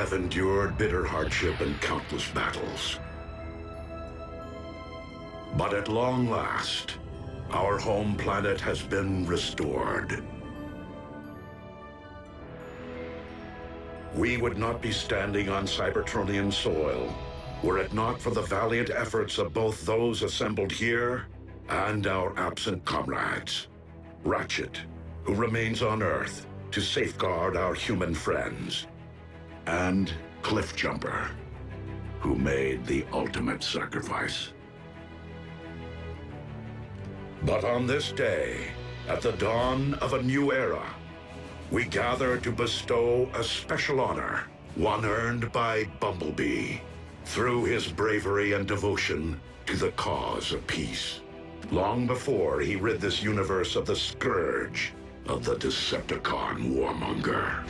have endured bitter hardship and countless battles. But at long last, our home planet has been restored. We would not be standing on Cybertronian soil were it not for the valiant efforts of both those assembled here and our absent comrades. Ratchet, who remains on Earth to safeguard our human friends, and Cliffjumper, who made the ultimate sacrifice. But on this day, at the dawn of a new era, we gather to bestow a special honor, one earned by Bumblebee, through his bravery and devotion to the cause of peace, long before he rid this universe of the scourge of the Decepticon warmonger.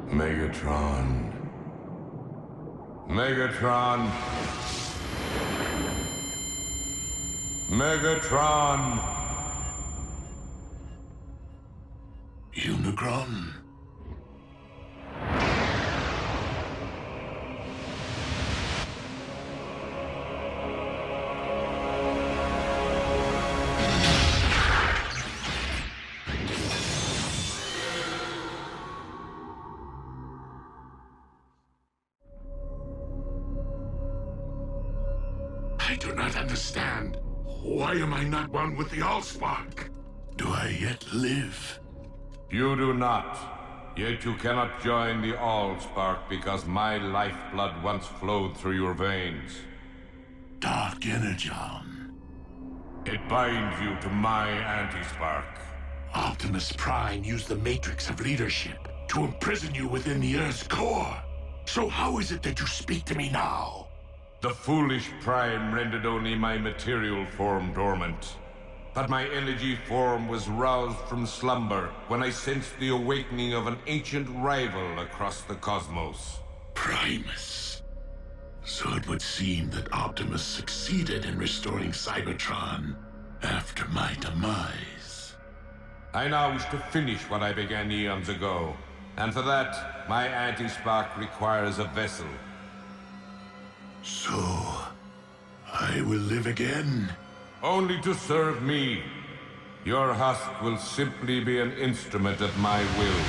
Megatron. Megatron. Megatron. Unicron? I do not understand. Why am I not one with the Allspark? Do I yet live? You do not. Yet you cannot join the Allspark because my lifeblood once flowed through your veins. Dark Energon. It binds you to my anti-spark. Optimus Prime used the Matrix of leadership to imprison you within the Earth's core. So how is it that you speak to me now? The foolish Prime rendered only my material form dormant. But my energy form was roused from slumber when I sensed the awakening of an ancient rival across the cosmos. Primus. So it would seem that Optimus succeeded in restoring Cybertron after my demise. I now wish to finish what I began eons ago. And for that, my anti-spark requires a vessel. So, I will live again? Only to serve me. Your husk will simply be an instrument at my will.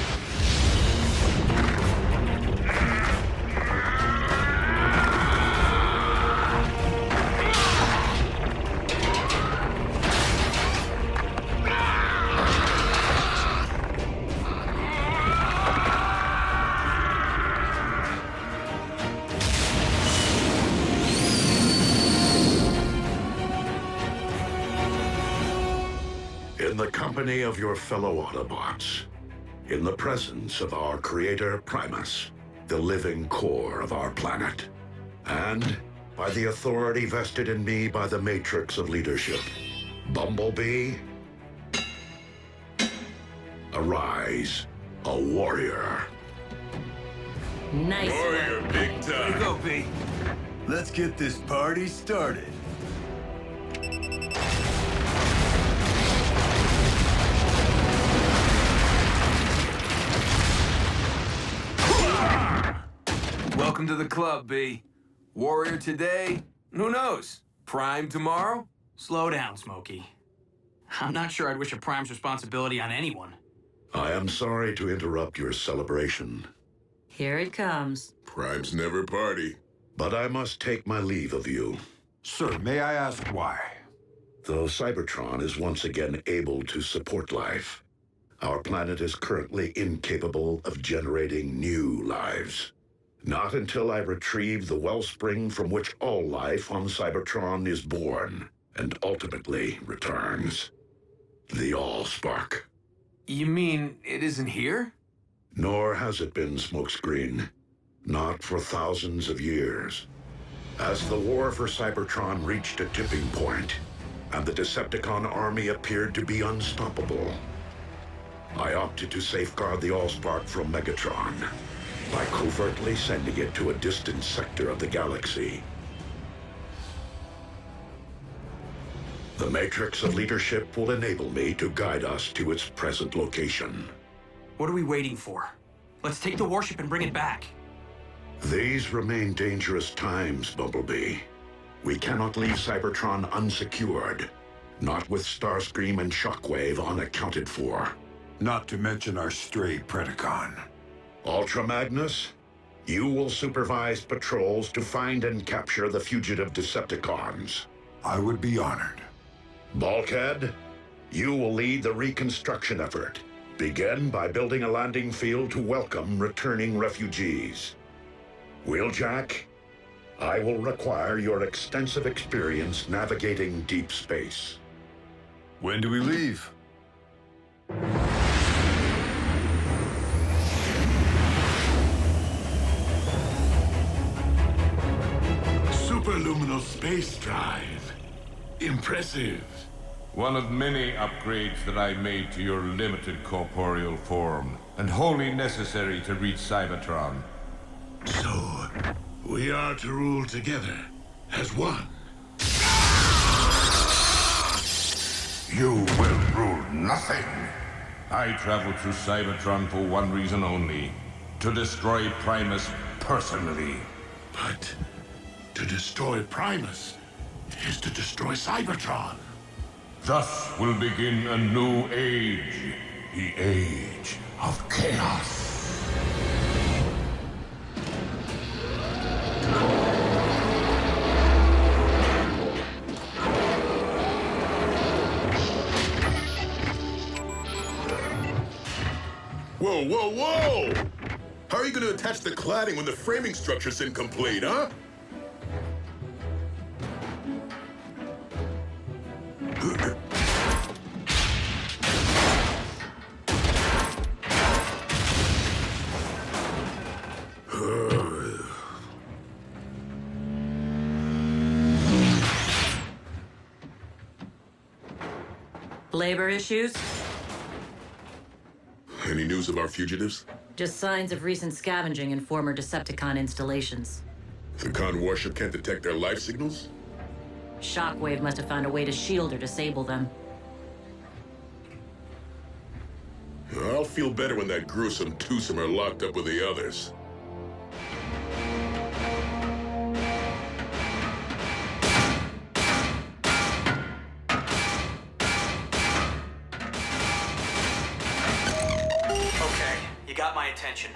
In the company of your fellow Autobots, in the presence of our creator Primus, the living core of our planet, and by the authority vested in me by the Matrix of Leadership, Bumblebee, arise, a warrior. Nice. Warrior, big time. Here you go, B. Let's get this party started. Welcome to the club, B. Warrior today? Who knows? Prime tomorrow? Slow down, Smokey. I'm not sure I'd wish a Prime's responsibility on anyone. I am sorry to interrupt your celebration, Here it comes. Primes never party. but I must take my leave of you. Sir, may I ask why? Though Cybertron is once again able to support life, our planet is currently incapable of generating new lives. Not until I retrieve the wellspring from which all life on Cybertron is born and ultimately returns. The Allspark. You mean it isn't here? Nor has it been, Smokescreen. Not for thousands of years. As the war for Cybertron reached a tipping point, and the Decepticon army appeared to be unstoppable, I opted to safeguard the Allspark from Megatron. by covertly sending it to a distant sector of the galaxy. The matrix of leadership will enable me to guide us to its present location. What are we waiting for? Let's take the warship and bring it back. These remain dangerous times, Bumblebee. We cannot leave Cybertron unsecured, not with Starscream and Shockwave unaccounted for. Not to mention our stray Predacon. Ultra Magnus, you will supervise patrols to find and capture the fugitive Decepticons. I would be honored. Bulkhead, you will lead the reconstruction effort. Begin by building a landing field to welcome returning refugees. Wheeljack, I will require your extensive experience navigating deep space. When do we leave? Superluminal space drive. Impressive. One of many upgrades that I made to your limited corporeal form, and wholly necessary to reach Cybertron. So, we are to rule together as one. You will rule nothing. I traveled through Cybertron for one reason only: to destroy Primus personally. But to destroy Primus is to destroy Cybertron. Thus will begin a new age, the age of chaos. Whoa, whoa, whoa! How are you going to attach the cladding when the framing structure's incomplete, huh? Labor issues? Any news of our fugitives? Just signs of recent scavenging in former Decepticon installations. The Khan warship can't detect their life signals? Shockwave must have found a way to shield or disable them. I'll feel better when that gruesome twosome are locked up with the others. Okay, you got my attention.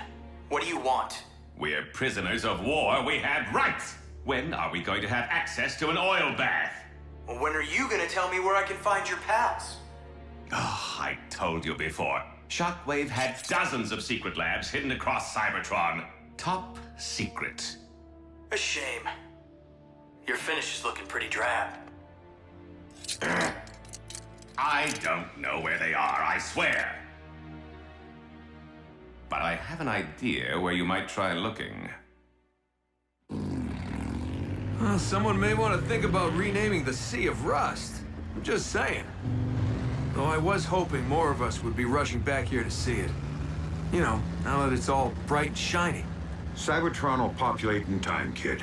What do you want? We're prisoners of war. We had rights. When are we going to have access to an oil bath? Well, when are you gonna tell me where I can find your pals? Oh, I told you before. Shockwave had dozens of secret labs hidden across Cybertron. Top secret. A shame. Your finish is looking pretty drab. I don't know where they are, I swear. But I have an idea where you might try looking. Well, someone may want to think about renaming the Sea of Rust. I'm just saying. Though I was hoping more of us would be rushing back here to see it. You know, now that it's all bright and shiny. Cybertron will populate in time, kid.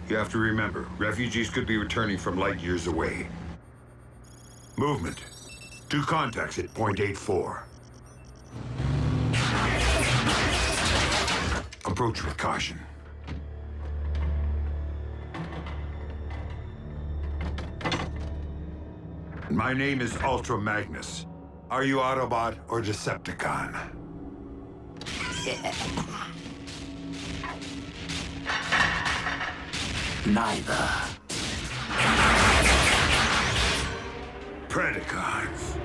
You have to remember, refugees could be returning from light years away. Movement. 2 contacts at point 84. Approach with caution. My name is Ultra Magnus. Are you Autobot or Decepticon? Neither. Predacons.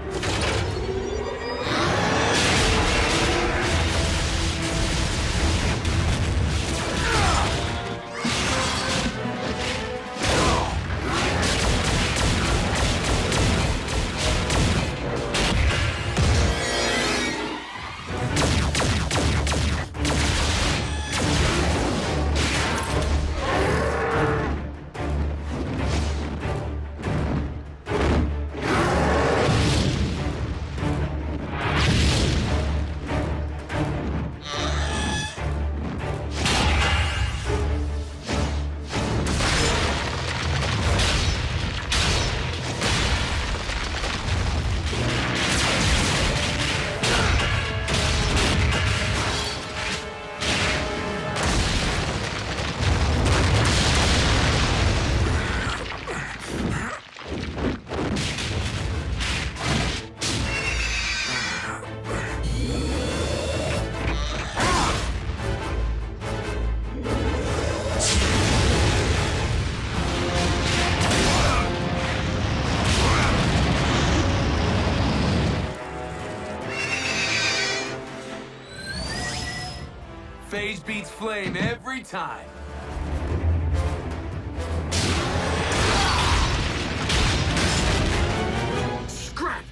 Phase beats flame every time. Scrap!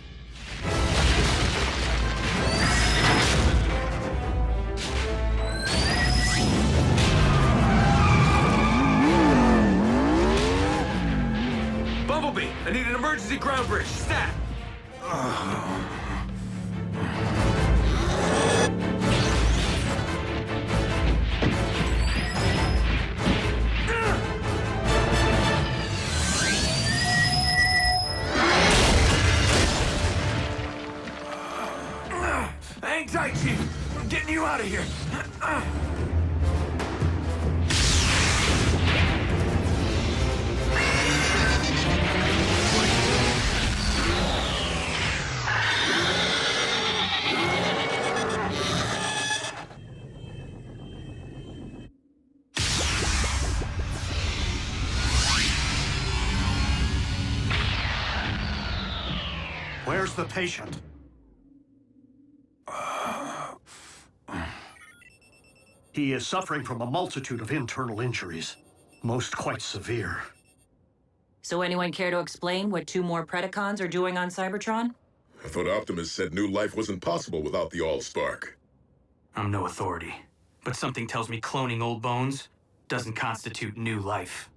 Bumblebee, I need an emergency ground bridge. Stat! Hang tight, Chief. I'm getting you out of here. Where's the patient? He is suffering from a multitude of internal injuries, most quite severe. So anyone care to explain what 2 more Predacons are doing on Cybertron? I thought Optimus said new life wasn't possible without the All-Spark. I'm no authority, but something tells me cloning old bones doesn't constitute new life.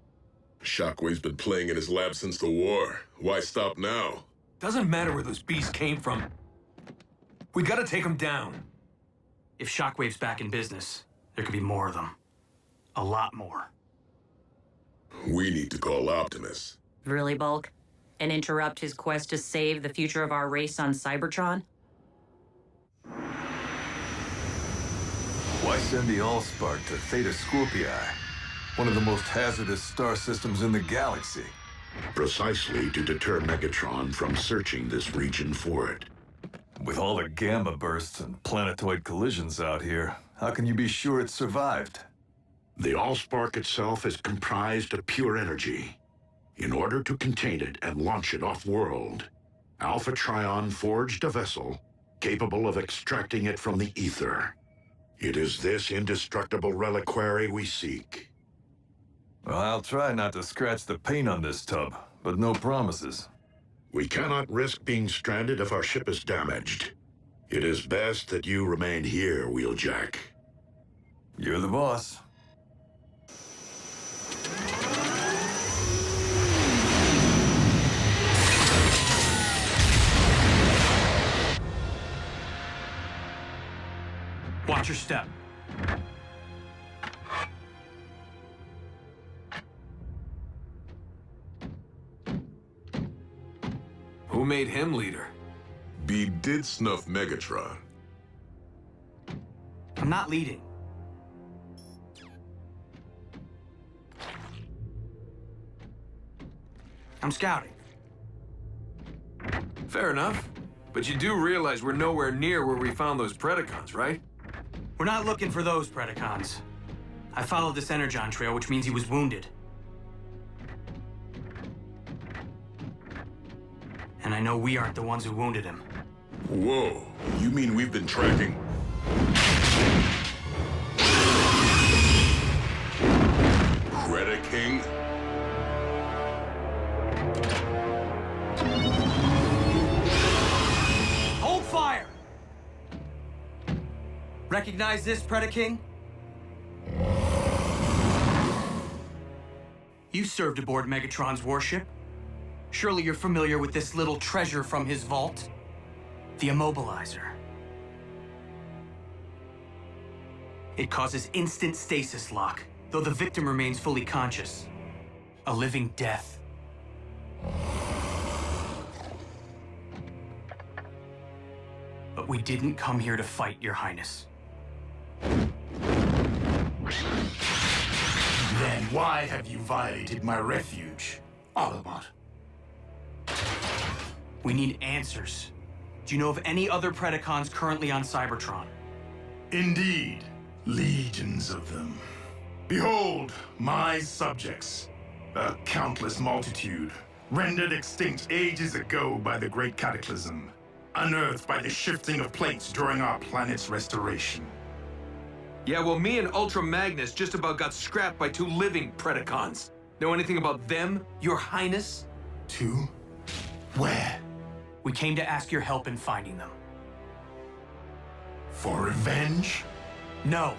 Shockwave's been playing in his lab since the war. Why stop now? Doesn't matter where those beasts came from. We gotta take them down. If Shockwave's back in business, there could be more of them. A lot more. We need to call Optimus. Really, Bulk? And interrupt his quest to save the future of our race on Cybertron? Why send the Allspark to Theta Scorpii, one of the most hazardous star systems in the galaxy? Precisely to deter Megatron from searching this region for it. With all the gamma bursts and planetoid collisions out here, how can you be sure it survived? The Allspark itself is comprised of pure energy. In order to contain it and launch it off-world, Alpha Trion forged a vessel capable of extracting it from the ether. It is this indestructible reliquary we seek. Well, I'll try not to scratch the paint on this tub, but no promises. We cannot risk being stranded if our ship is damaged. It is best that you remain here, Wheeljack. You're the boss. Watch your step. Who made him leader? B did snuff Megatron. I'm not leading. I'm scouting. Fair enough. But you do realize we're nowhere near where we found those Predacons, right? We're not looking for those Predacons. I followed this Energon trail, which means he was wounded. And I know we aren't the ones who wounded him. Whoa, you mean we've been tracking... Predaking? Hold fire! Recognize this, Predaking? You served aboard Megatron's warship. Surely you're familiar with this little treasure from his vault? The Immobilizer. It causes instant stasis lock, though the victim remains fully conscious. A living death. But we didn't come here to fight, Your Highness. Then why have you violated my refuge, Autobot? We need answers. Do you know of any other Predacons currently on Cybertron? Indeed, legions of them. Behold, my subjects, a countless multitude, rendered extinct ages ago by the Great Cataclysm, unearthed by the shifting of plates during our planet's restoration. Yeah, well, me and Ultra Magnus just about got scrapped by 2 living Predacons. Know anything about them, Your Highness? 2? Where? We came to ask your help in finding them. For revenge? No.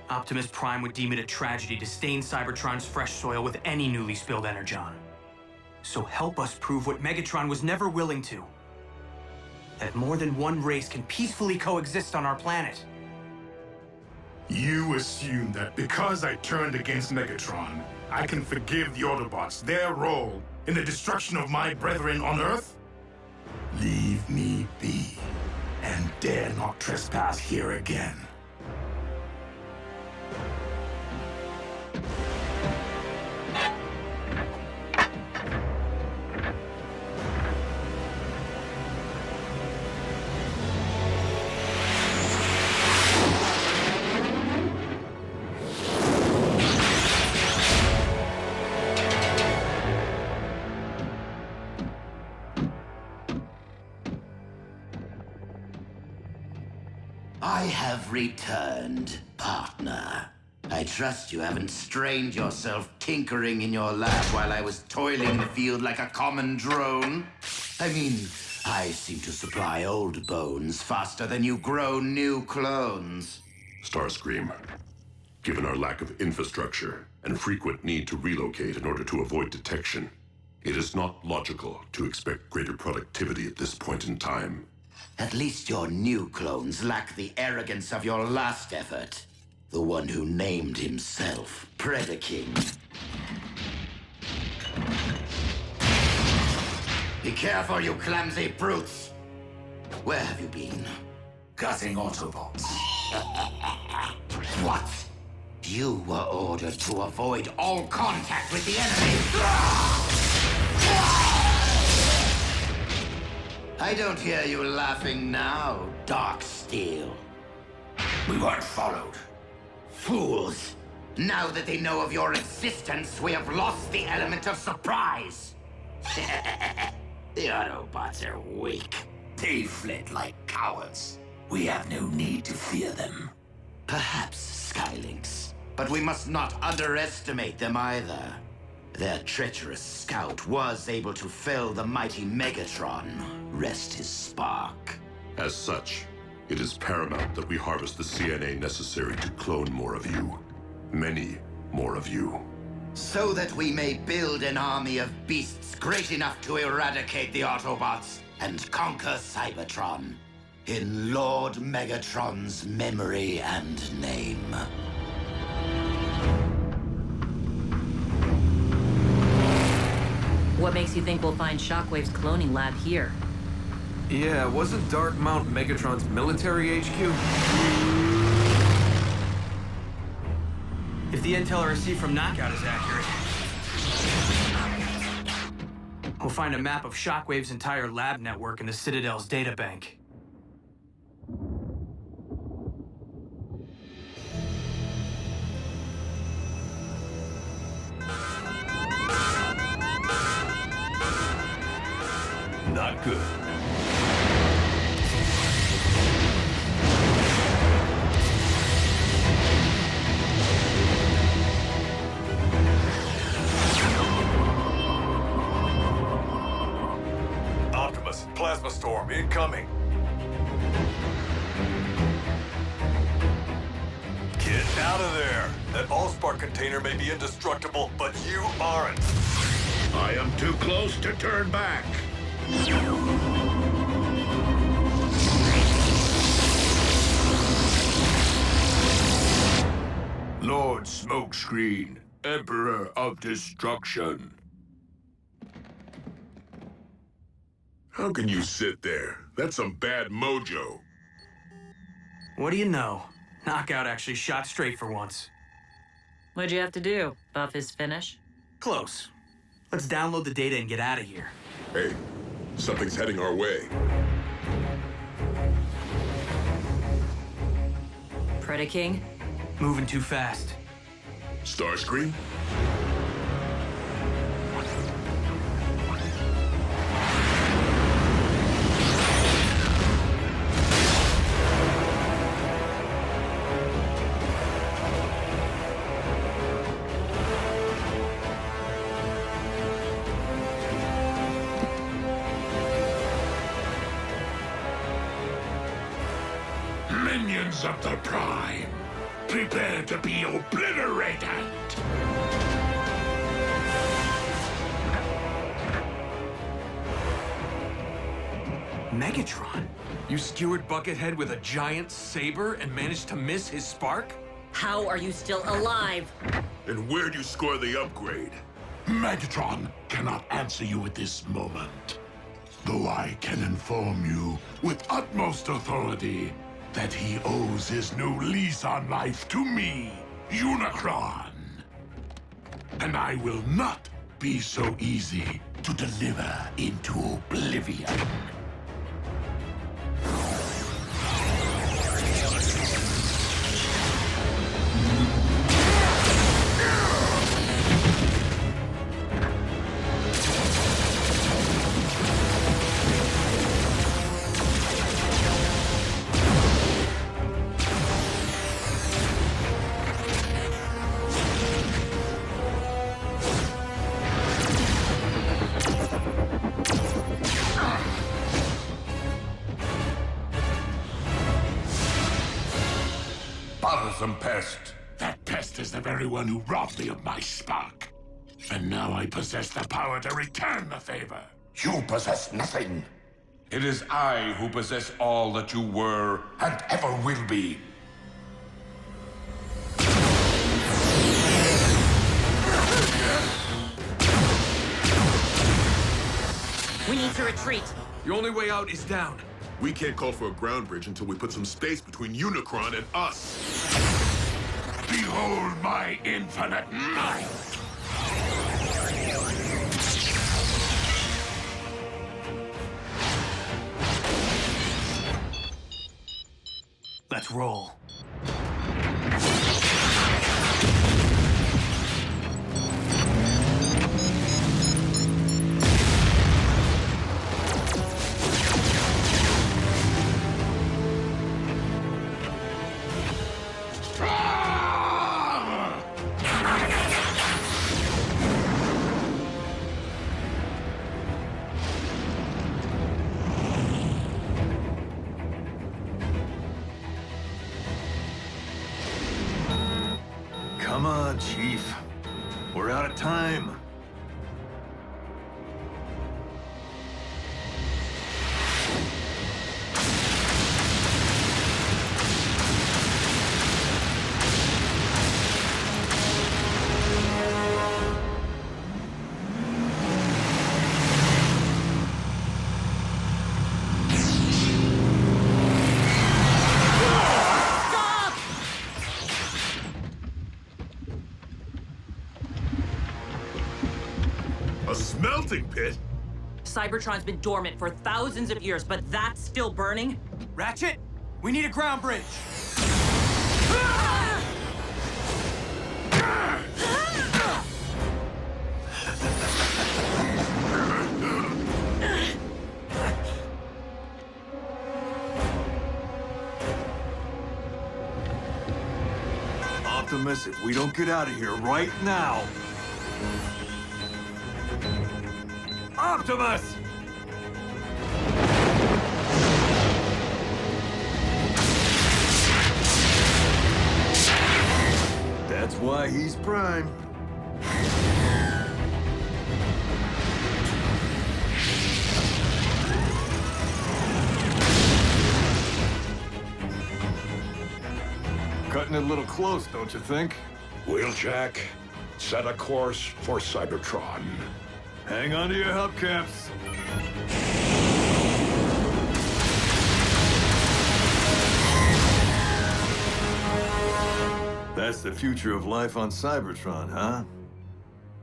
Optimus Prime would deem it a tragedy to stain Cybertron's fresh soil with any newly spilled energon. So help us prove what Megatron was never willing to. That more than one race can peacefully coexist on our planet. You assume that because I turned against Megatron, I can forgive the Autobots their role in the destruction of my brethren on Earth? Leave me be, and dare not trespass here again. I have returned, partner. I trust you haven't strained yourself tinkering in your lab while I was toiling the field like a common drone. I mean, I seem to supply old bones faster than you grow new clones. Starscream, given our lack of infrastructure and frequent need to relocate in order to avoid detection, it is not logical to expect greater productivity at this point in time. At least your new clones lack the arrogance of your last effort. The one who named himself Predaking. Be careful, you clumsy brutes! Where have you been? Gutting Autobots. What? You were ordered to avoid all contact with the enemy! I don't hear you laughing now, Darksteel. We weren't followed. Fools! Now that they know of your existence, we have lost the element of surprise! The Autobots are weak. They fled like cowards. We have no need to fear them. Perhaps Skylynx, but we must not underestimate them either. Their treacherous scout was able to fell the mighty Megatron. Rest his spark. As such, it is paramount that we harvest the CNA necessary to clone more of you. Many more of you. So that we may build an army of beasts great enough to eradicate the Autobots and conquer Cybertron. In Lord Megatron's memory and name. What makes you think we'll find Shockwave's cloning lab here? Yeah, wasn't Dark Mount Megatron's military HQ? If the intel I received from Knockout is accurate, we'll find a map of Shockwave's entire lab network in the Citadel's databank. Not good. Optimus, plasma storm incoming. Get out of there. That Allspark container may be indestructible, but you aren't. I am too close to turn back. Lord Smokescreen, Emperor of Destruction. How can you sit there? That's some bad mojo. What do you know? Knockout actually shot straight for once. What'd you have to do? Buff his finish? Close. Let's download the data and get out of here. Hey, something's heading our way. Predaking? Moving too fast. Starscream? Legions of the Prime, prepare to be obliterated! Megatron? You skewered Buckethead with a giant saber and managed to miss his spark? How are you still alive? And where'd you score the upgrade? Megatron cannot answer you at this moment. Though I can inform you with utmost authority that he owes his new lease on life to me, Unicron. And I will not be so easy to deliver into oblivion. Bothersome pest. That pest is the very one who robbed me of my spark. And now I possess the power to return the favor. You possess nothing. It is I who possess all that you were and ever will be. We need to retreat. The only way out is down. We can't call for a ground bridge until we put some space between Unicron and us. Behold my infinite might! Let's roll. Come on, Chief. We're out of time. A smelting pit? Cybertron's been dormant for thousands of years, but that's still burning? Ratchet, we need a ground bridge. Optimus, if we don't get out of here right now... Optimus! That's why he's Prime. Cutting it a little close, don't you think? Wheeljack, set a course for Cybertron. Hang on to your hubcaps. That's the future of life on Cybertron, huh?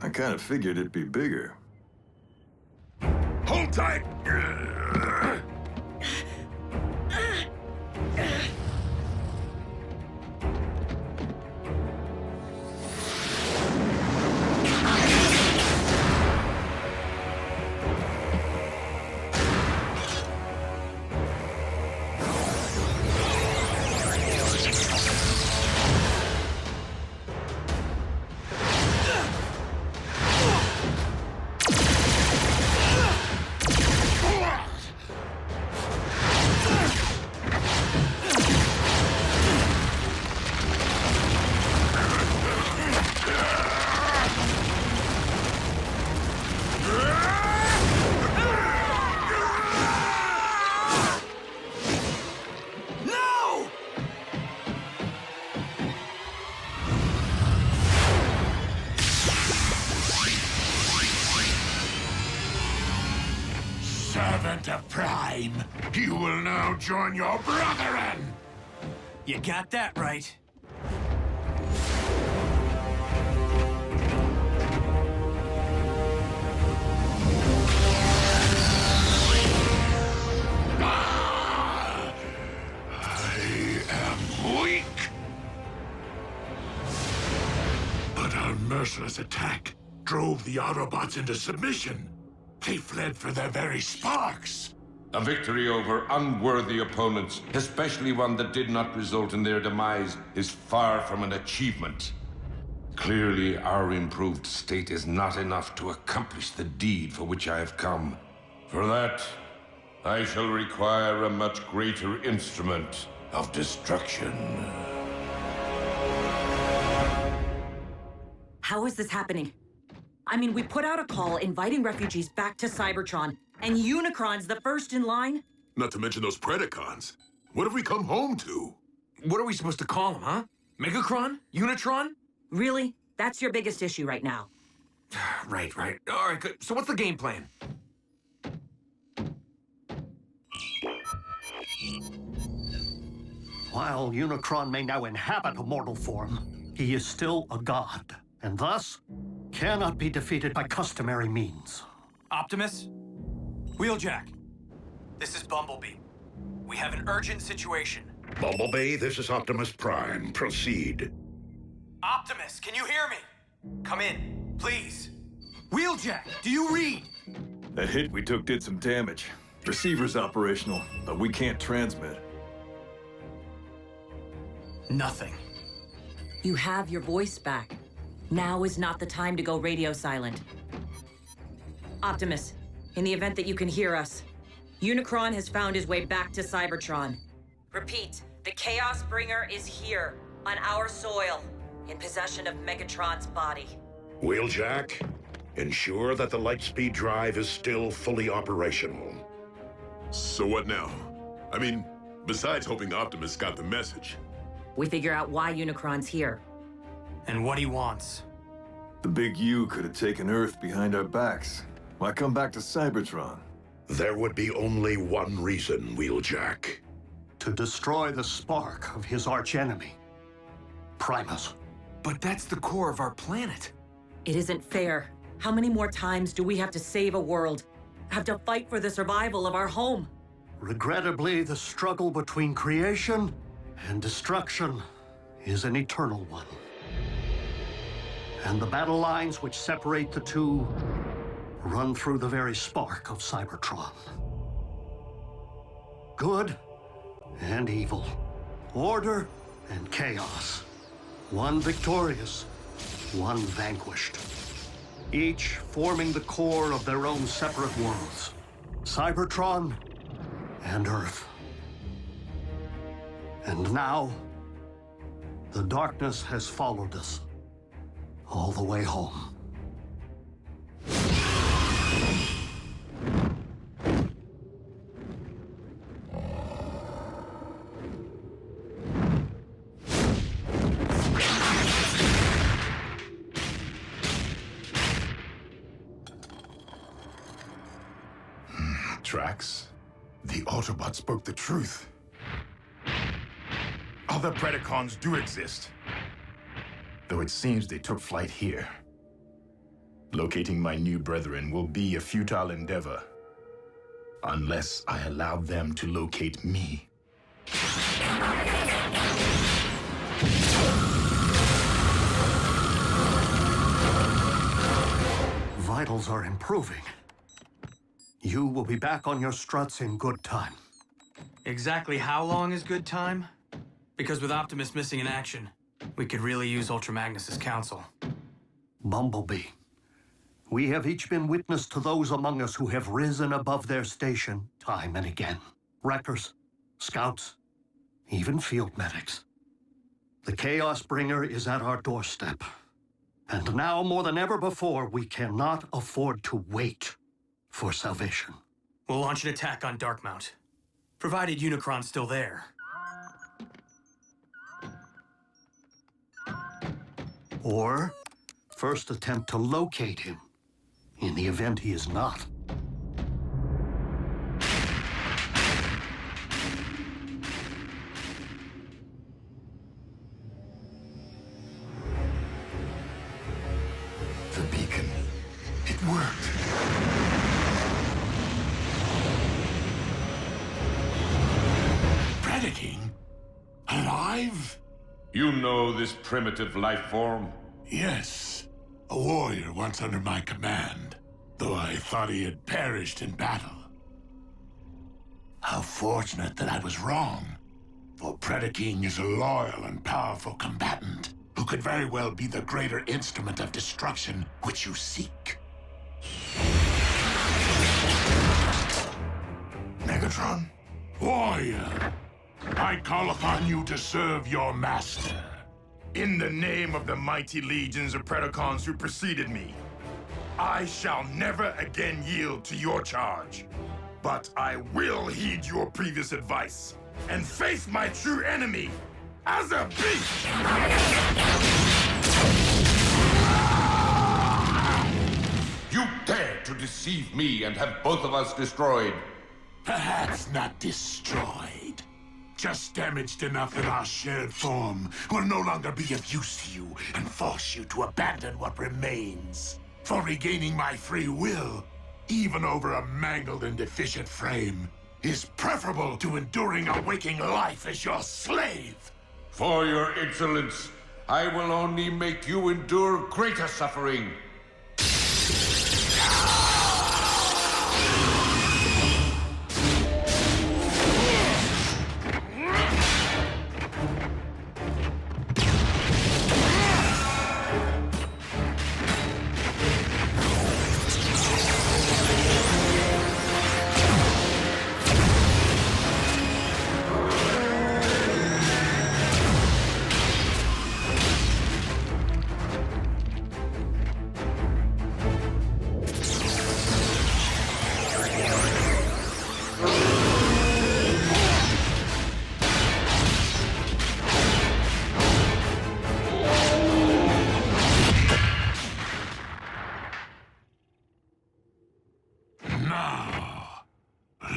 I kind of figured it'd be bigger. Hold tight! the Prime, you will now join your brethren! You got that right. I am weak. But our merciless attack drove the Autobots into submission. They fled for their very sparks. A victory over unworthy opponents, especially one that did not result in their demise, is far from an achievement. Clearly, our improved state is not enough to accomplish the deed for which I have come. For that, I shall require a much greater instrument of destruction. How is this happening? I mean, we put out a call inviting refugees back to Cybertron, and Unicron's the first in line? Not to mention those Predacons. What have we come home to? What are we supposed to call them, huh? Megacron? Unitron? Really? That's your biggest issue right now. Right. All right, good. So what's the game plan? While Unicron may now inhabit a mortal form, he is still a god, and thus cannot be defeated by customary means. Optimus? Wheeljack. This is Bumblebee. We have an urgent situation. Bumblebee, this is Optimus Prime. Proceed. Optimus, can you hear me? Come in, please. Wheeljack, do you read? That hit we took did some damage. Receiver's operational, but we can't transmit. Nothing. You have your voice back. Now is not the time to go radio silent. Optimus, in the event that you can hear us, Unicron has found his way back to Cybertron. Repeat, the Chaos Bringer is here, on our soil, in possession of Megatron's body. Wheeljack, ensure that the Lightspeed drive is still fully operational. So what now? I mean, besides hoping Optimus got the message. We figure out why Unicron's here. And what he wants. The big U could have taken Earth behind our backs. Why come back to Cybertron? There would be only one reason, Wheeljack. To destroy the spark of his archenemy, Primus. But that's the core of our planet. It isn't fair. How many more times do we have to save a world? Have to fight for the survival of our home? Regrettably, the struggle between creation and destruction is an eternal one. And the battle lines which separate the two run through the very spark of Cybertron. Good and evil, order and chaos. One victorious, one vanquished. Each forming the core of their own separate worlds. Cybertron and Earth. And now, the darkness has followed us all the way home. Drax, the Autobot spoke the truth. Other Predacons do exist, though it seems they took flight here. Locating my new brethren will be a futile endeavor, unless I allow them to locate me. Vitals are improving. You will be back on your struts in good time. Exactly how long is good time? Because with Optimus missing in action, we could really use Ultra Magnus's counsel. Bumblebee, we have each been witness to those among us who have risen above their station time and again. Wreckers, scouts, even field medics. The Chaos Bringer is at our doorstep. And now more than ever before, we cannot afford to wait for salvation. We'll launch an attack on Darkmount, provided Unicron's still there. Or first attempt to locate him, in the event he is not. worked. Predaking? Alive? You know this primitive life form? Yes. A warrior once under my command, though I thought he had perished in battle. How fortunate that I was wrong, for Predaking is a loyal and powerful combatant who could very well be the greater instrument of destruction which you seek. Megatron? Warrior, I call upon you to serve your master. In the name of the mighty legions of Predacons who preceded me, I shall never again yield to your charge. But I will heed your previous advice and face my true enemy as a beast! You dare to deceive me and have both of us destroyed. Perhaps not destroyed. Just damaged enough that our shared form will no longer be of use to you and force you to abandon what remains. For regaining my free will, even over a mangled and deficient frame, is preferable to enduring a waking life as your slave. For your insolence, I will only make you endure greater suffering.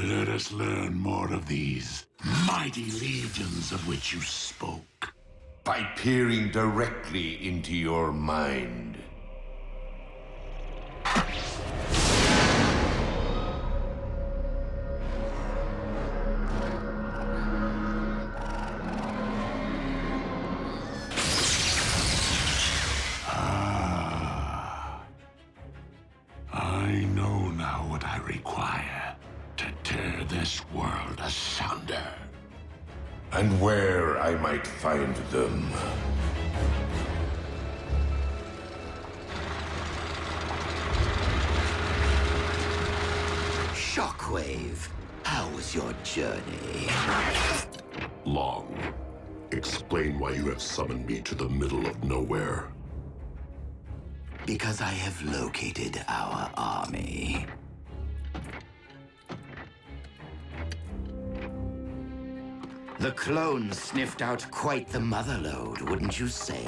Let us learn more of these mighty legions of which you spoke. By peering directly into your mind. I know now what I require to tear this world asunder. And where I might find them. Shockwave, how was your journey? Long. Explain why you have summoned me to the middle of nowhere. Because I have located our army. The clones sniffed out quite the motherlode, wouldn't you say?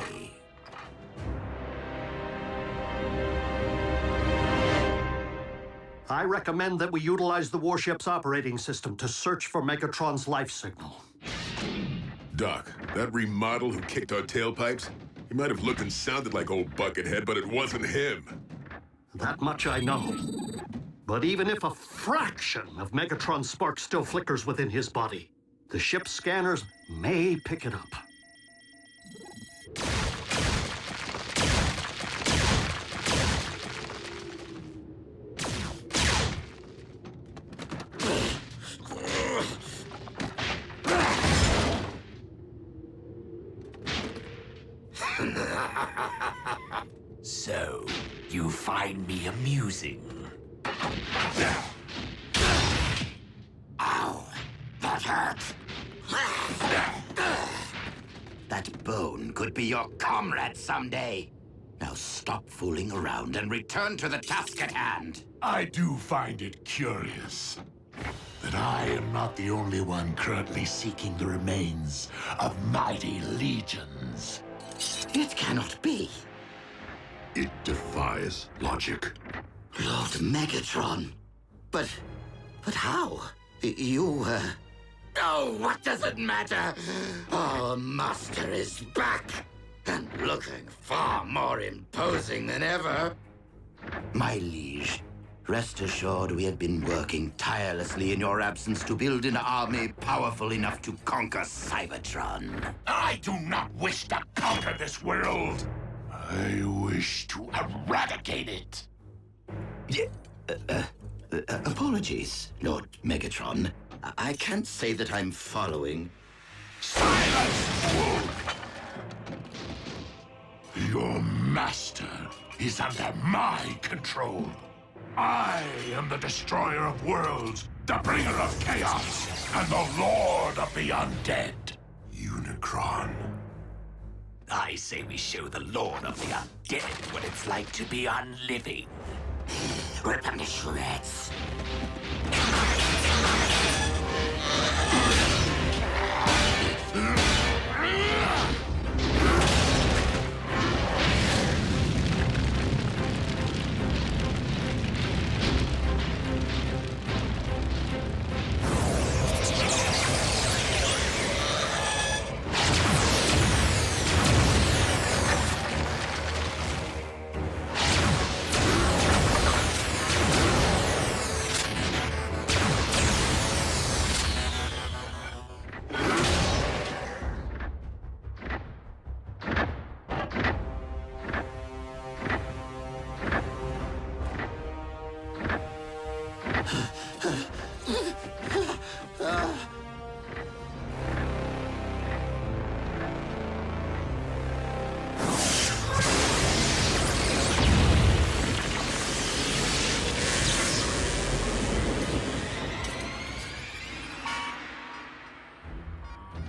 I recommend that we utilize the warship's operating system to search for Megatron's life signal. Doc, that remodel who kicked our tailpipes, he might have looked and sounded like old Buckethead, but it wasn't him. That much I know. But even if a fraction of Megatron's spark still flickers within his body, the ship's scanners may pick it up. So, you find me amusing? Ow! That hurt! That bone could be your comrade someday. Now stop fooling around and return to the task at hand. I do find it curious that I am not the only one currently seeking the remains of mighty legions. It cannot be. It defies logic. Lord Megatron. But how? You, Oh, what does it matter? Our master is back, and looking far more imposing than ever. My liege, rest assured we have been working tirelessly in your absence to build an army powerful enough to conquer Cybertron. I do not wish to conquer this world. I wish to eradicate it. Apologies, Lord Megatron. I can't say that I'm following. Silence, fool! Your master is under my control. I am the destroyer of worlds, the bringer of chaos, and the lord of the undead. Unicron. I say we show the lord of the undead what it's like to be unliving. Rip them to shreds.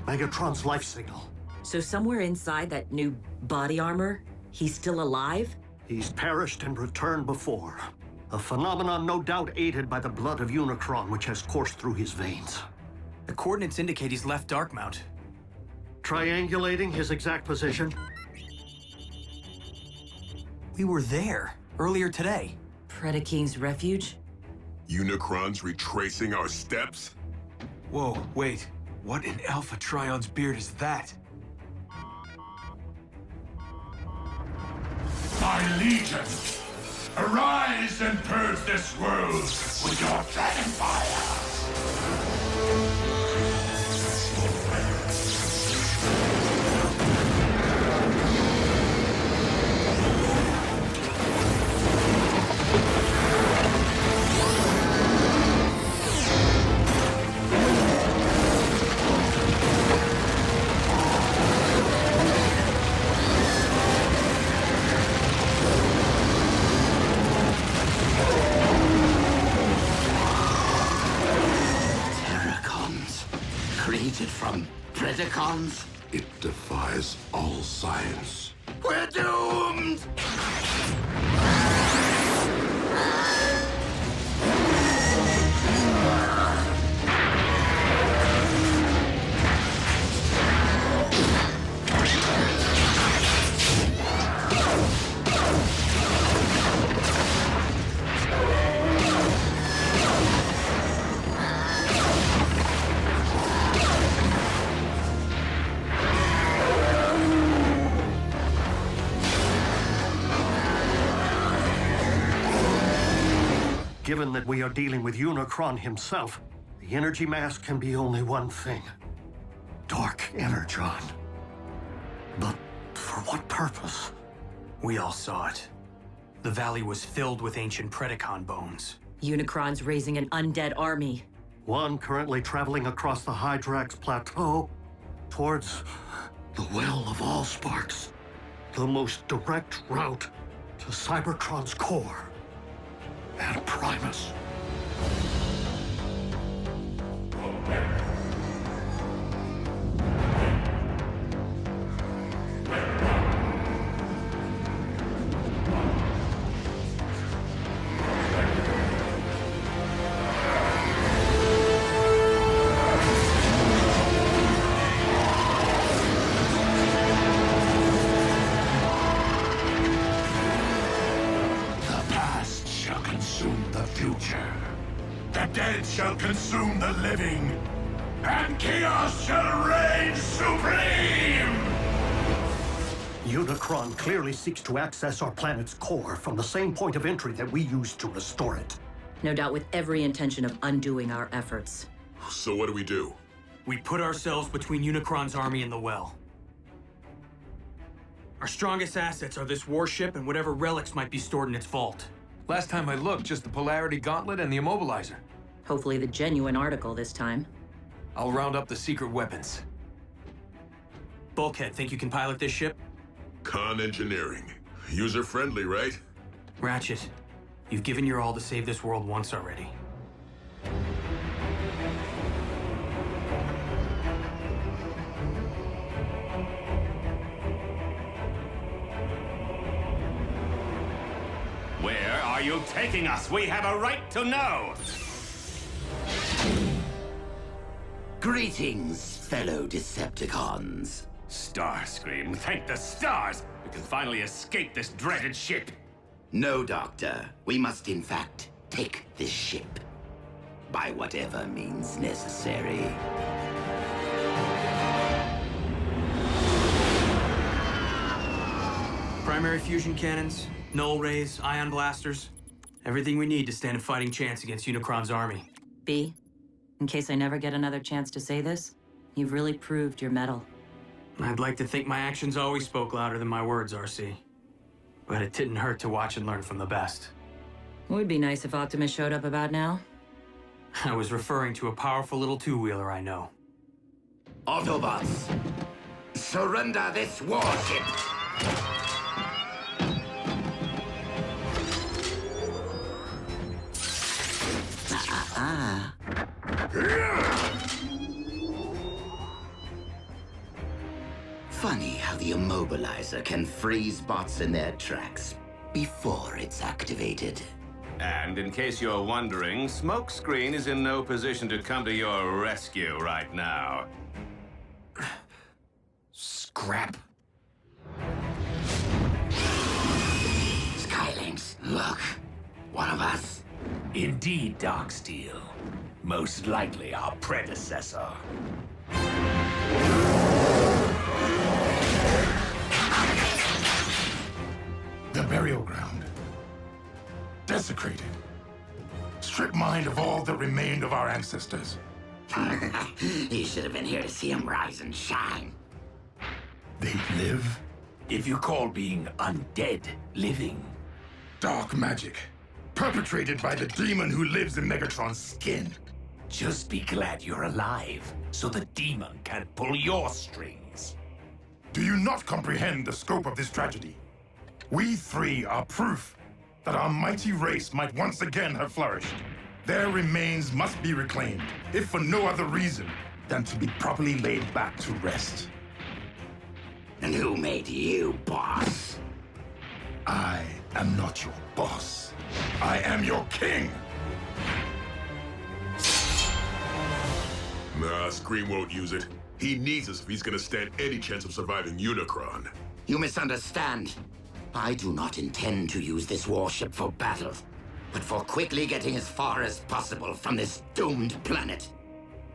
Megatron's life signal. So somewhere inside that new body armor, he's still alive? He's perished and returned before. A phenomenon no doubt aided by the blood of Unicron, which has coursed through his veins. The coordinates indicate he's left Darkmount. Triangulating his exact position. We were there earlier today. Predaking's refuge? Unicron's retracing our steps? Whoa, wait. What in Alpha Trion's beard is that? My legion, arise and purge this world with your dragon fire! From Predacons? It defies all science. We're doomed! Given that we are dealing with Unicron himself, the energy mask can be only one thing. Dark Energon. But for what purpose? We all saw it. The valley was filled with ancient Predacon bones. Unicron's raising an undead army. One currently traveling across the Hydrax Plateau towards the Well of Allsparks, the most direct route to Cybertron's core. And Primus. Shall consume the living, and chaos shall reign supreme! Unicron clearly seeks to access our planet's core from the same point of entry that we used to restore it. No doubt with every intention of undoing our efforts. So what do we do? We put ourselves between Unicron's army and the well. Our strongest assets are this warship and whatever relics might be stored in its vault. Last time I looked, just the Polarity Gauntlet and the Immobilizer. Hopefully the genuine article this time. I'll round up the secret weapons. Bulkhead, think you can pilot this ship? Con engineering. User-friendly, right? Ratchet, you've given your all to save this world once already. Where are you taking us? We have a right to know! Greetings, fellow Decepticons. Starscream, thank the stars! We can finally escape this dreaded ship! No, Doctor. We must, in fact, take this ship. By whatever means necessary. Primary fusion cannons, null rays, ion blasters. Everything we need to stand a fighting chance against Unicron's army. B, in case I never get another chance to say this, you've really proved your mettle. I'd like to think my actions always spoke louder than my words, RC. But it didn't hurt to watch and learn from the best. Would be nice if Optimus showed up about now. I was referring to a powerful little two-wheeler I know. Autobots, surrender this warship! Funny how the Immobilizer can freeze bots in their tracks before it's activated. And in case you're wondering, Smokescreen is in no position to come to your rescue right now. Scrap. Skylynx, look. One of us. Indeed, Darksteel. Most likely our predecessor. The burial ground. Desecrated. Stripped mined of all that remained of our ancestors. You should have been here to see him rise and shine. They live? If you call being undead living. Dark magic. Perpetrated by the demon who lives in Megatron's skin. Just be glad you're alive, so the demon can't pull your strings. Do you not comprehend the scope of this tragedy? We three are proof that our mighty race might once again have flourished. Their remains must be reclaimed, if for no other reason than to be properly laid back to rest. And who made you boss? I am not your boss. I am your king! Nah, Scream won't use it. He needs us if he's gonna stand any chance of surviving Unicron. You misunderstand. I do not intend to use this warship for battle, but for quickly getting as far as possible from this doomed planet.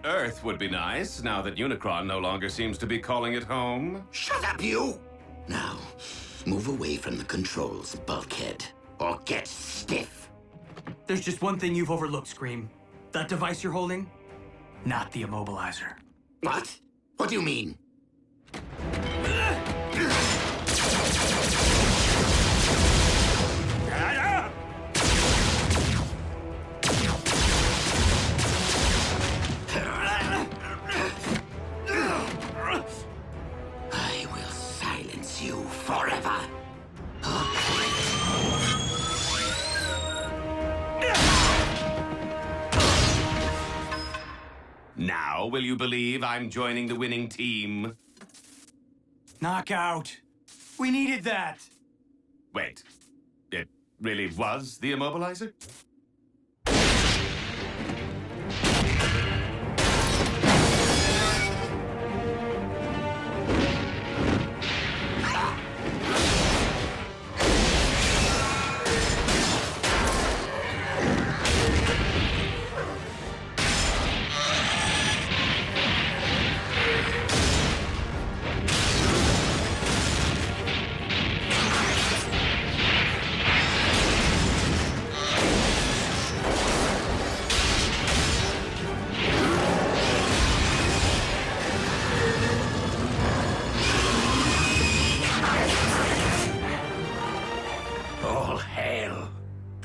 Earth would be nice, now that Unicron no longer seems to be calling it home. Shut up, you! Now, move away from the controls, Bulkhead, or get stiff. There's just one thing you've overlooked, Scream. That device you're holding? Not the Immobilizer. What? What do you mean? I will silence you forever. Now, will you believe I'm joining the winning team? Knockout! We needed that! Wait, it really was the Immobilizer?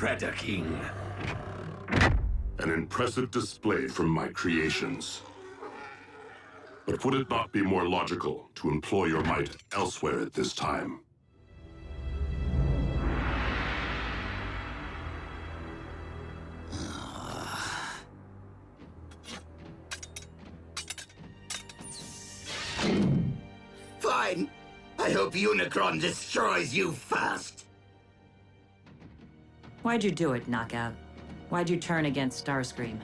Predator King. An impressive display from my creations. But would it not be more logical to employ your might elsewhere at this time? Fine. I hope Unicron destroys you first. Why'd you do it, Knockout? Why'd you turn against Starscream?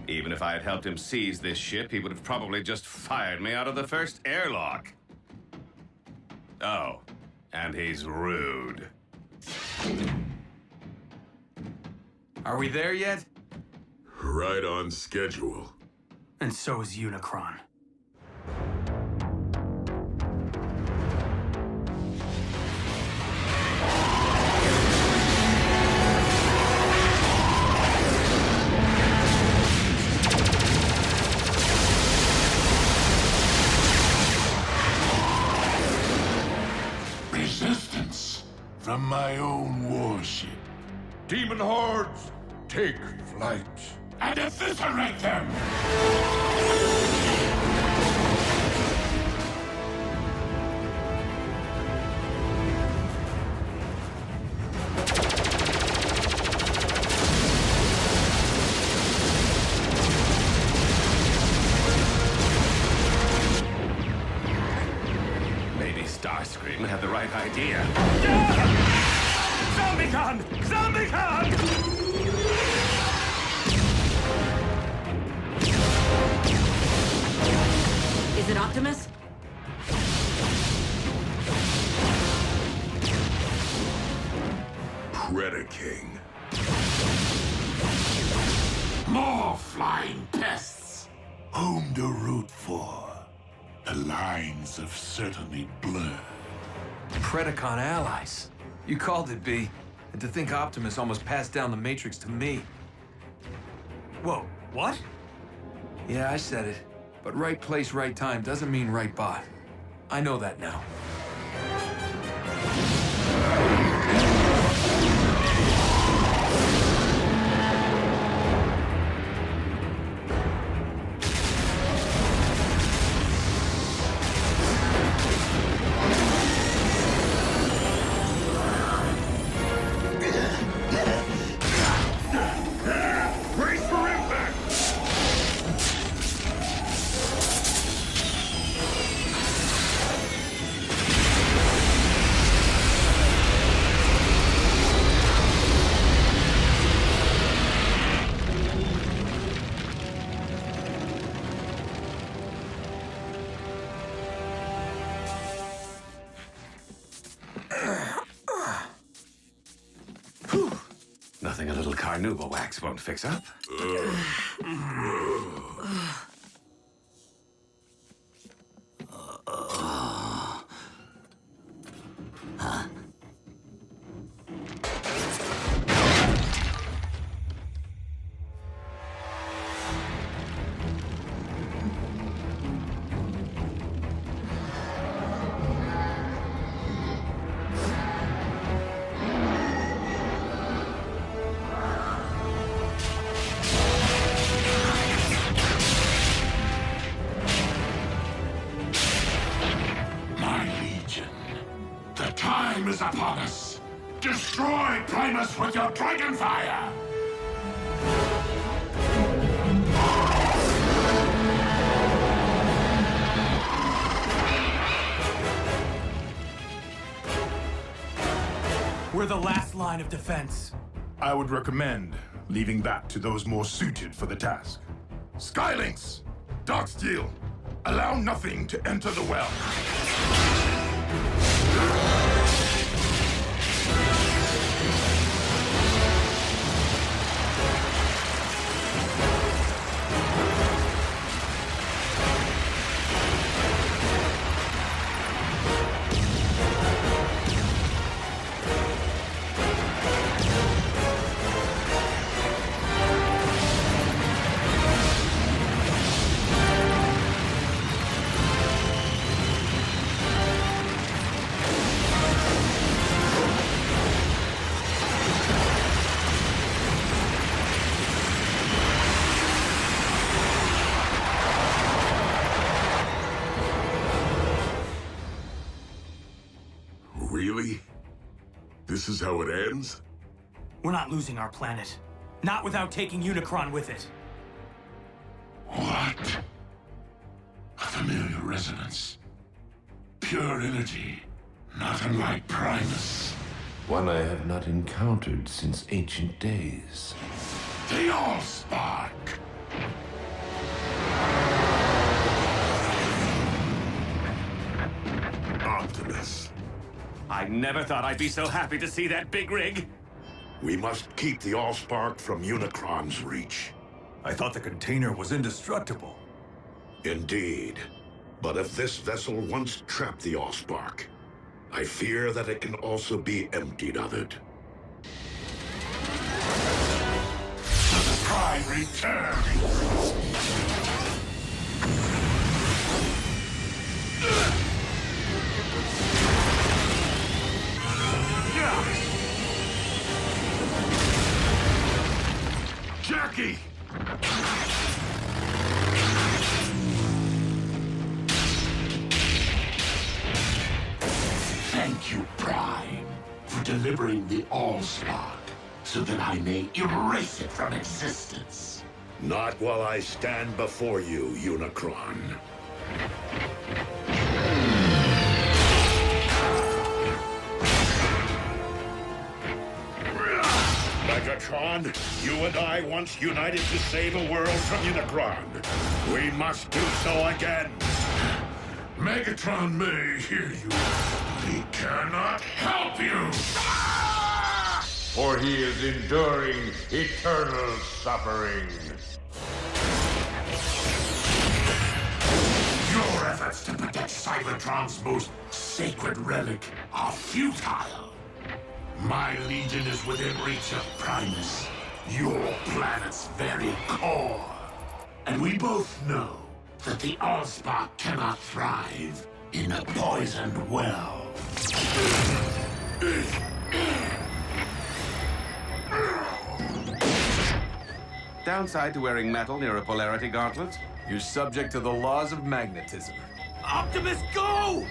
Even if I had helped him seize this ship, he would have probably just fired me out of the first airlock. Oh, and he's rude. Are we there yet? Right on schedule. And so is Unicron. Resistance from my own warship. Demon hordes, take flight. And eviscerate them! Maybe Starscream had the right idea. ZombieCon! ZombieCon! Is it Optimus? Predator King. More flying pests! Whom to root for? The lines have certainly blurred. Predacon allies. You called it, B. And to think Optimus almost passed down the Matrix to me. Whoa, what? Yeah, I said it. But right place, right time doesn't mean right bot. I know that now. Nothing a little carnauba wax won't fix up. Time is upon us! Destroy Primus with your dragon fire! We're the last line of defense. I would recommend leaving that to those more suited for the task. Skylinks! Darksteel! Allow nothing to enter the well. Really? This is how it ends? We're not losing our planet. Not without taking Unicron with it. What? A familiar resonance. Pure energy, not unlike Primus. One I have not encountered since ancient days. The Allspark! Optimus. I never thought I'd be so happy to see that big rig. We must keep the Allspark from Unicron's reach. I thought the container was indestructible. Indeed. But if this vessel once trapped the Allspark, I fear that it can also be emptied of it. The Prime returns! Jackie! Thank you, Prime, for delivering the Allspark, so that I may erase it from existence. Not while I stand before you, Unicron. Megatron, you and I once united to save a world from Unicron. We must do so again. Megatron may hear you, but he cannot help you! For he is enduring eternal suffering. Your efforts to protect Cybertron's most sacred relic are futile. My Legion is within reach of Primus, your planet's very core. And we both know that the Allspark cannot thrive in a poisoned well. Downside to wearing metal near a polarity gauntlet? You're subject to the laws of magnetism. Optimus, go!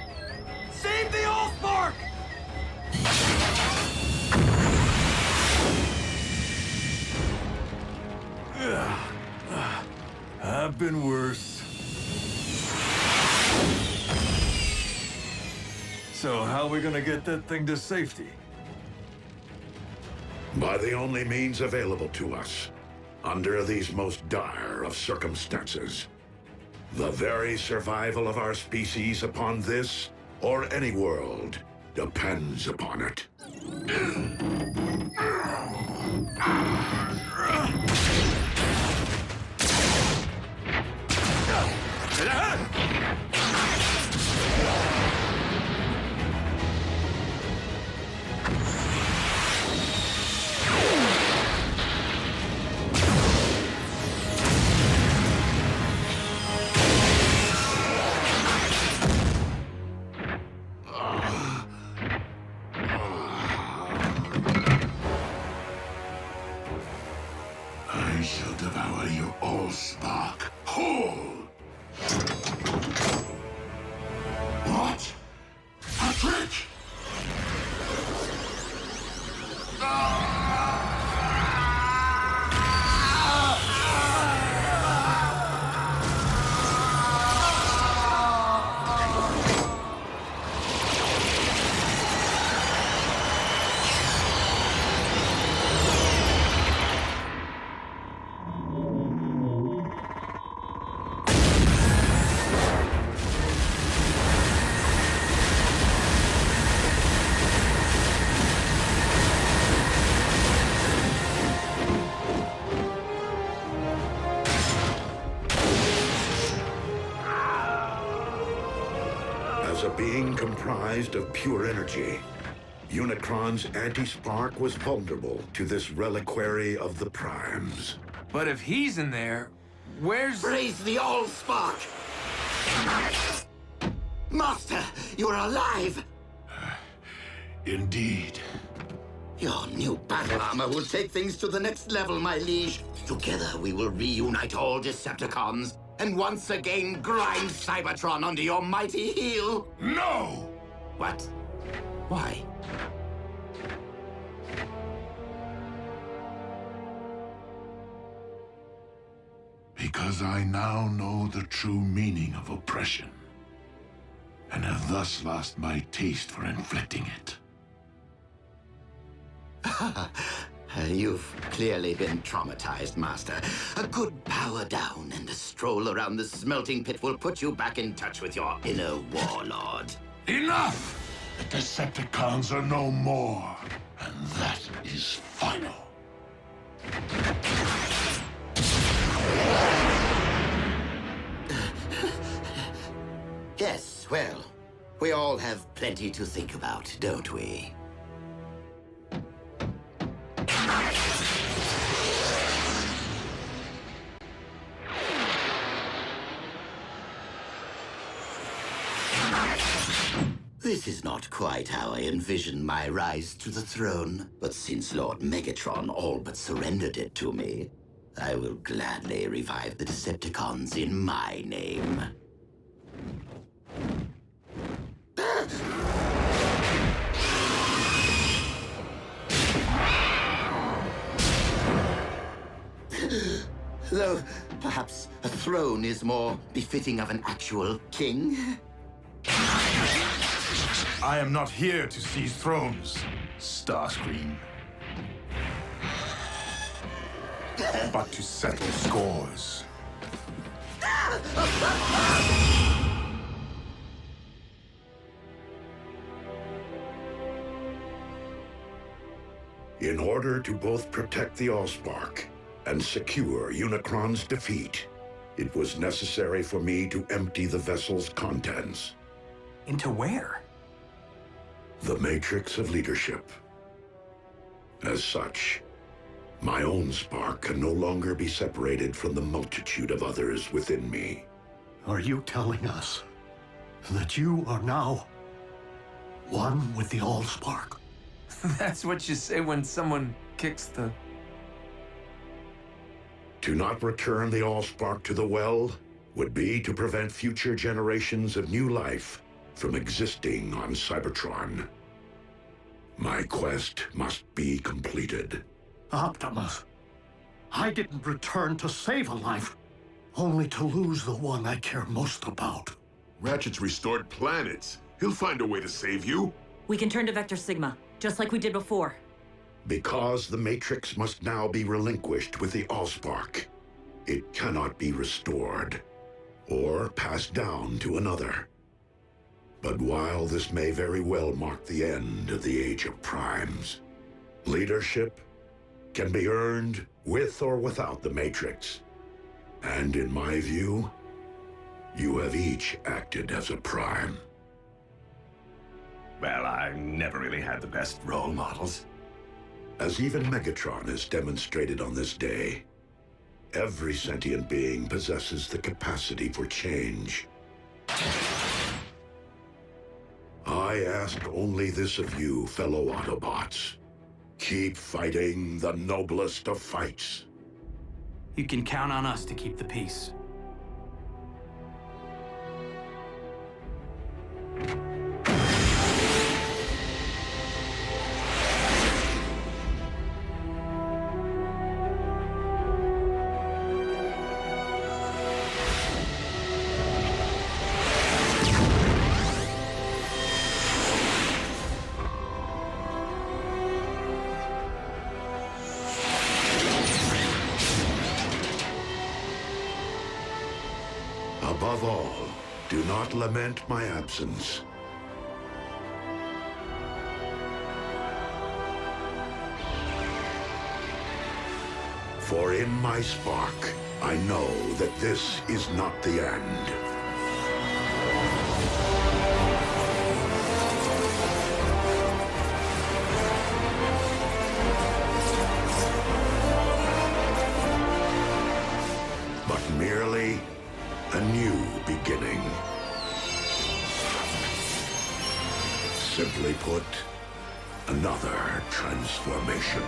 Save the Allspark! I've been worse. So how are we gonna get that thing to safety? By the only means available to us, under these most dire of circumstances. The very survival of our species upon this, or any world, depends upon it. I shall devour your Allspark whole! What? A trick? As a being comprised of pure energy, Unicron's anti-spark was vulnerable to this reliquary of the Primes. But if he's in there, where's... Raise the Allspark! Master, you're alive! Indeed. Your new battle armor will take things to the next level, my liege. Together we will reunite all Decepticons and once again grind Cybertron under your mighty heel. No! What? Why? Because I now know the true meaning of oppression, and have thus lost my taste for inflicting it. You've clearly been traumatized, Master. A good power down and a stroll around the smelting pit will put you back in touch with your inner warlord. Enough! The Decepticons are no more, and that is final. Yes, well, we all have plenty to think about, don't we? This is not quite how I envisioned my rise to the throne, but since Lord Megatron all but surrendered it to me, I will gladly revive the Decepticons in my name. Though, perhaps a throne is more befitting of an actual king. I am not here to seize thrones, Starscream. But to settle scores. In order to both protect the Allspark and secure Unicron's defeat, it was necessary for me to empty the vessel's contents. Into where? The Matrix of Leadership. As such, my own spark can no longer be separated from the multitude of others within me. Are you telling us that you are now one with the Allspark? That's what you say when someone kicks the... To not return the Allspark to the well would be to prevent future generations of new life from existing on Cybertron. My quest must be completed. Optimus, I didn't return to save a life, only to lose the one I care most about. Ratchet's restored planets. He'll find a way to save you. We can turn to Vector Sigma, just like we did before. Because the Matrix must now be relinquished with the Allspark, it cannot be restored or passed down to another. But while this may very well mark the end of the Age of Primes, leadership can be earned with or without the Matrix. And in my view, you have each acted as a Prime. Well, I never really had the best role models. As even Megatron has demonstrated on this day, every sentient being possesses the capacity for change. I ask only this of you, fellow Autobots. Keep fighting the noblest of fights. You can count on us to keep the peace. Above all, do not lament my absence. For in my spark, I know that this is not the end. But merely a new beginning. Simply put, another transformation.